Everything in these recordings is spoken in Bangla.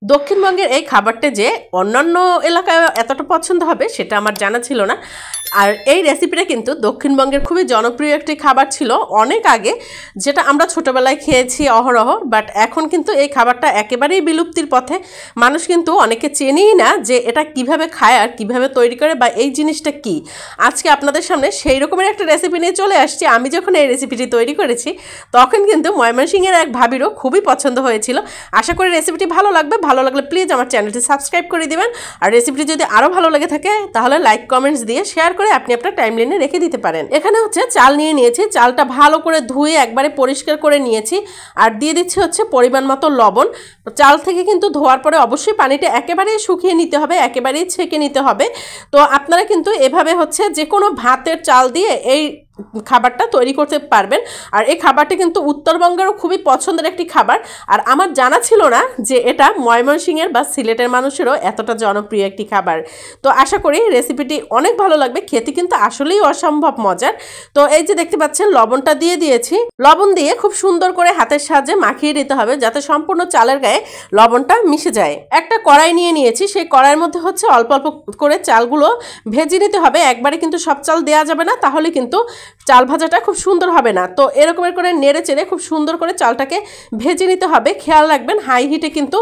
দক্ষিণবঙ্গের এই খাবারটা যে অন্যান্য এলাকায় এতটা পছন্দ হবে সেটা আমার জানা ছিল না। আর এই রেসিপিটা কিন্তু দক্ষিণবঙ্গের খুবই জনপ্রিয় একটি খাবার ছিল অনেক আগে, যেটা আমরা ছোটোবেলায় খেয়েছি অহরহ। বাট এখন কিন্তু এই খাবারটা একেবারেই বিলুপ্তির পথে। মানুষ কিন্তু অনেকে চেনেই না যে এটা কিভাবে খায় আর কিভাবে তৈরি করে বা এই জিনিসটা কি। আজকে আপনাদের সামনে সেই রকমের একটা রেসিপি নিয়ে চলে আসছি। আমি যখন এই রেসিপিটি তৈরি করেছি তখন কিন্তু ময়মনসিংহের এক ভাবিরও খুবই পছন্দ হয়েছিল। আশা করি রেসিপিটি ভালো লাগবে। ভালো লাগলে প্লিজ আমার চ্যানেলটি সাবস্ক্রাইব করে দিবেন। আর রেসিপিটি যদি আরও ভালো লেগে থাকে তাহলে লাইক কমেন্টস দিয়ে শেয়ার করে আপনি আপনার টাইমলাইনে রেখে দিতে পারেন। এখানে হচ্ছে চাল নিয়ে নিয়েছি, চালটা ভালো করে ধুয়ে একবারে পরিষ্কার করে নিয়েছি। আর দিয়ে দিচ্ছি হচ্ছে পরিমাণ মতো লবণ। চাল থেকে কিন্তু ধোয়ার পরে অবশ্যই পানিটা একেবারেই শুকিয়ে নিতে হবে, একেবারেই ছেঁকে নিতে হবে। তো আপনারা কিন্তু এভাবে হচ্ছে যে কোনো ভাতের চাল দিয়ে এই খাবারটা তৈরি করতে পারবেন। আর এই খাবারটি কিন্তু উত্তরবঙ্গেরও খুবই পছন্দের একটি খাবার। আর আমার জানা ছিল না যে এটা ময়মনসিংহের বা সিলেটের মানুষেরও এতটা জনপ্রিয় একটি খাবার। তো আশা করি রেসিপিটি অনেক ভালো লাগবে, খেতে কিন্তু আসলেই অসম্ভব মজার। তো এই যে দেখতে পাচ্ছেন লবণটা দিয়ে দিয়েছি। লবণ দিয়ে খুব সুন্দর করে হাতের সাহায্যে মাখিয়ে দিতে হবে যাতে সম্পূর্ণ চালের গায়ে লবণটা মিশে যায়। একটা কড়াই নিয়ে নিয়েছি, সেই কড়াইয়ের মধ্যে হচ্ছে অল্প অল্প করে চালগুলো ভেজে নিতে হবে। একবারে কিন্তু সব চাল দেওয়া যাবে না, তাহলে কিন্তু চাল ভাজাটা খুব সুন্দর হবে না। তো এরকমের করে নেড়ে চেড়ে খুব সুন্দর করে চালটাকে ভেজে নিতে হবে। খেয়াল রাখবেন হাই হিটে কিন্তু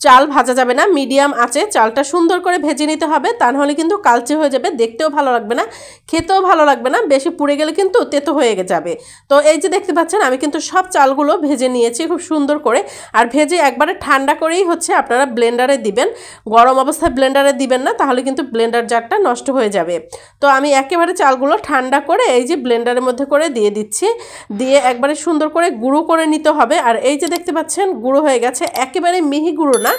চাল ভাজা যাবে না, মিডিয়াম আঁচে চালটা সুন্দর করে ভেজে নিতে হবে। তা নাহলে কিন্তু কালচে হয়ে যাবে, দেখতেও ভালো লাগবে না, খেতেও ভালো লাগবে না। বেশি পুড়ে গেলে কিন্তু তেতো হয়ে যাবে। তো এই যে দেখতে পাচ্ছেন আমি কিন্তু সব চালগুলো ভেজে নিয়েছি খুব সুন্দর করে। আর ভেজে একবারে ঠান্ডা করেই হচ্ছে আপনারা ব্লেন্ডারে দিবেন, গরম অবস্থায় ব্লেন্ডারে দিবেন না, তাহলে কিন্তু ব্লেন্ডার জারটা নষ্ট হয়ে যাবে। তো আমি একেবারে চালগুলো ঠান্ডা করে এই যে ব্লেন্ডারের মধ্যে করে দিয়ে দিচ্ছি। দিয়ে একবারে সুন্দর করে গুঁড়ো করে নিতে হবে। আর এই যে দেখতে পাচ্ছেন গুঁড়ো হয়ে গেছে, একেবারে মিহি গুঁড়ো না,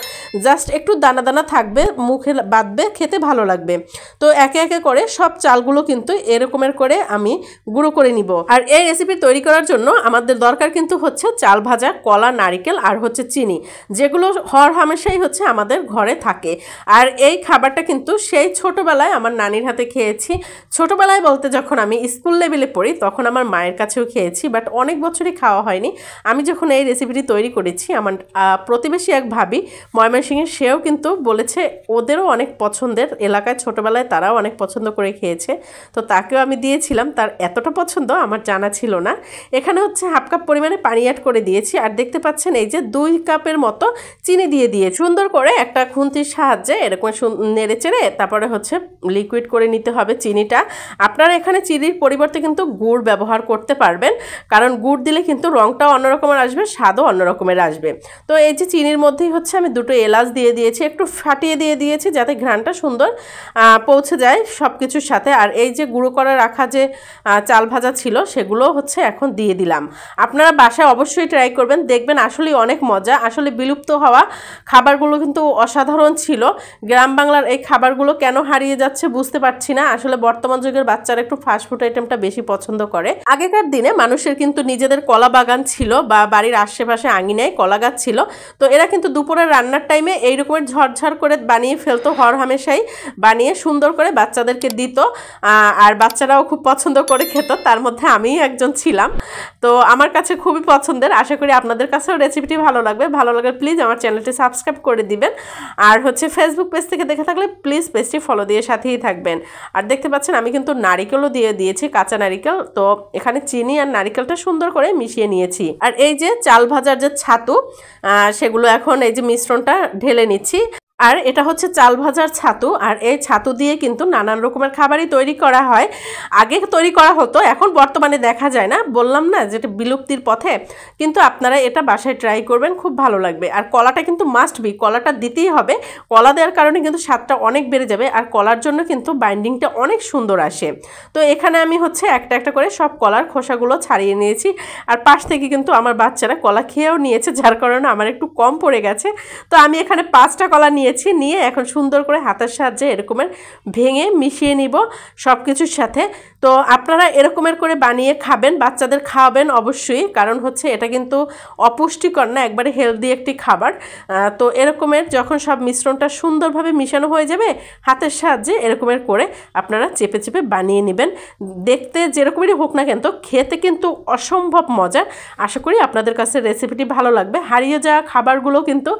জাস্ট একটু দানা দানা থাকবে, মুখে বাঁধবে, খেতে ভালো লাগবে। তো একে একে করে সব চালগুলো কিন্তু এরকমের করে আমি গুঁড়ো করে নিব। আর এই রেসিপি তৈরি করার জন্য আমাদের দরকার কিন্তু হচ্ছে চাল ভাজা, কলা, নারিকেল আর হচ্ছে চিনি, যেগুলো হর হামেশাই হচ্ছে আমাদের ঘরে থাকে। আর এই খাবারটা কিন্তু সেই ছোটোবেলায় আমার নানির হাতে খেয়েছি। ছোটোবেলায় বলতে যখন আমি স্কুল লেভেলে পড়ি তখন আমার মায়ের কাছেও খেয়েছি, বাট অনেক বছরই খাওয়া হয়নি। আমি যখন এই রেসিপিটি তৈরি করেছি আমার প্রতিবেশী এক ভাবি ময়মনসিংহের, সেও কিন্তু বলেছে ওদেরও অনেক পছন্দের, এলাকায় ছোটোবেলায় তারাও অনেক পছন্দ করে খেয়েছে। তো তাকেও আমি দিয়েছিলাম, তার এতটা পছন্দ আমার জানা ছিল না। এখানে হচ্ছে হাফ কাপ পরিমাণে পানি অ্যাড করে দিয়েছি। আর দেখতে পাচ্ছেন এই যে 2 কাপের মতো চিনি দিয়ে সুন্দর করে একটা খুন্তির সাহায্যে এরকম নেড়ে চেড়ে তারপরে হচ্ছে লিকুইড করে নিতে হবে চিনিটা। আপনারা এখানে চিনির পরিবর্তে কিন্তু গুড় ব্যবহার করতে পারবেন, কারণ গুড় দিলে কিন্তু রঙটাও অন্যরকমের আসবে, স্বাদও অন্যরকমের আসবে। তো এই যে চিনির মধ্যেই হচ্ছে আমি 2টো এলাচ দিয়ে দিয়েছি, একটু ফাটিয়ে দিয়ে দিয়েছি যাতে ঘ্রাণটা সুন্দর পৌঁছে যায় সব কিছুর সাথে। আর এই যে গুঁড়ো করে রাখা যে চাল ভাজা ছিল সেগুলো হচ্ছে এখন দিয়ে দিলাম। আপনারা বাসায় অবশ্যই ট্রাই করবেন, দেখবেন আসলেই অনেক মজা। আসলে বিলুপ্ত হওয়া খাবারগুলো কিন্তু অসাধারণ ছিল। গ্রাম বাংলার এই খাবারগুলো কেন হারিয়ে যাচ্ছে বুঝতে পারছি না। আসলে বর্তমান যুগের বাচ্চারা একটু ফাস্টফুড আইটেমটা বেশি পছন্দ করে। আগেকার দিনে মানুষের কিন্তু নিজেদের কলা বাগান ছিল বা বাড়ির আশেপাশে আঙিনায় কলা গাছ ছিল। তো এরা কিন্তু দুপুরের রান্নার টাইমে এই রকমের ঝরঝর করে বানিয়ে ফেলতো, হর হামেশাই বানিয়ে সুন্দর করে বাচ্চাদেরকে দিত। আর বাচ্চারাও খুব পছন্দ করে খেত, তার মধ্যে আমিই একজন ছিলাম। তো আমার কাছে খুবই পছন্দের। আশা করি আপনাদের কাছেও রেসিপিটি ভালো লাগবে। ভালো লাগলে প্লিজ আমার চ্যানেলটি সাবস্ক্রাইব করে দিবেন। আর হচ্ছে ফেসবুক পেজ থেকে দেখে থাকলে প্লিজ পেজটি ফলো দিয়ে সাথেই থাকবেন। আর দেখতে পাচ্ছেন আমি কিন্তু নারিকেলও দিয়ে দিয়েছি, কাঁচা নারিকেল। তো এখানে চিনি আর নারিকেলটা সুন্দর করে মিশিয়ে নিয়েছি। আর এই যে চাল ভাজার যে ছাতু, সেগুলো এখন এই যে মিশ্রণটা ঢেলে নিচ্ছি। আর এটা হচ্ছে চাল ভাজার ছাতু। আর এই ছাতু দিয়ে কিন্তু নানান রকমের খাবারই তৈরি করা হয়। আগে তৈরি করা হতো, এখন বর্তমানে দেখা যায় না। বললাম না যেটা বিলুপ্তির পথে, কিন্তু আপনারা এটা বাসায় ট্রাই করবেন, খুব ভালো লাগবে। আর কলাটা কিন্তু মাস্ট বি, কলাটা দিতেই হবে। কলা দেওয়ার কারণে কিন্তু স্বাদটা অনেক বেড়ে যাবে, আর কলার জন্য কিন্তু বাইন্ডিংটা অনেক সুন্দর আসে। তো এখানে আমি হচ্ছে একটা একটা করে সব কলার খোসাগুলো ছাড়িয়ে নিয়েছি। আর পাশ থেকে কিন্তু আমার বাচ্চারা কলা খেয়েও নিয়েছে, যার কারণে আমার একটু কম পড়ে গেছে। তো আমি এখানে 5টা কলা নিয়ে নিয়েছি, নিয়ে এখন সুন্দর করে হাতের সাহায্যে এরকমের ভেঙে মিশিয়ে নিব সব কিছুর সাথে। তো আপনারা এরকমের করে বানিয়ে খাবেন, বাচ্চাদের খাওয়াবেন অবশ্যই, কারণ হচ্ছে এটা কিন্তু অপুষ্টিকর না, একবারে হেলদি একটি খাবার। তো এরকমের যখন সব মিশ্রণটা সুন্দরভাবে মিশানো হয়ে যাবে, হাতের সাহায্যে এরকমের করে আপনারা চেপে চেপে বানিয়ে নেবেন। দেখতে যেরকমেরই হোক না কেন, তো খেতে কিন্তু অসম্ভব মজার। আশা করি আপনাদের কাছে রেসিপিটি ভালো লাগবে। হারিয়ে যাওয়া খাবারগুলো কিন্তু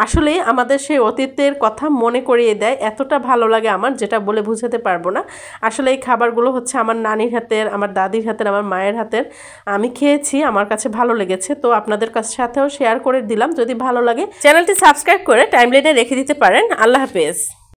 আসলেই আমাদের সেই অতীতের কথা মনে করিয়ে দেয়, এতটা ভালো লাগে আমার, যেটা বলে বুঝাতে পারবো না। আসলে এই খাবারগুলো হচ্ছে আমার নানির হাতের, আমার দাদির হাতের, আমার মায়ের হাতের। আমি খেয়েছি, আমার কাছে ভালো লেগেছে, তো আপনাদের সাথেও শেয়ার করে দিলাম। যদি ভালো লাগে চ্যানেলটি সাবস্ক্রাইব করে টাইমলাইনে রেখে দিতে পারেন। আল্লাহ হাফেজ।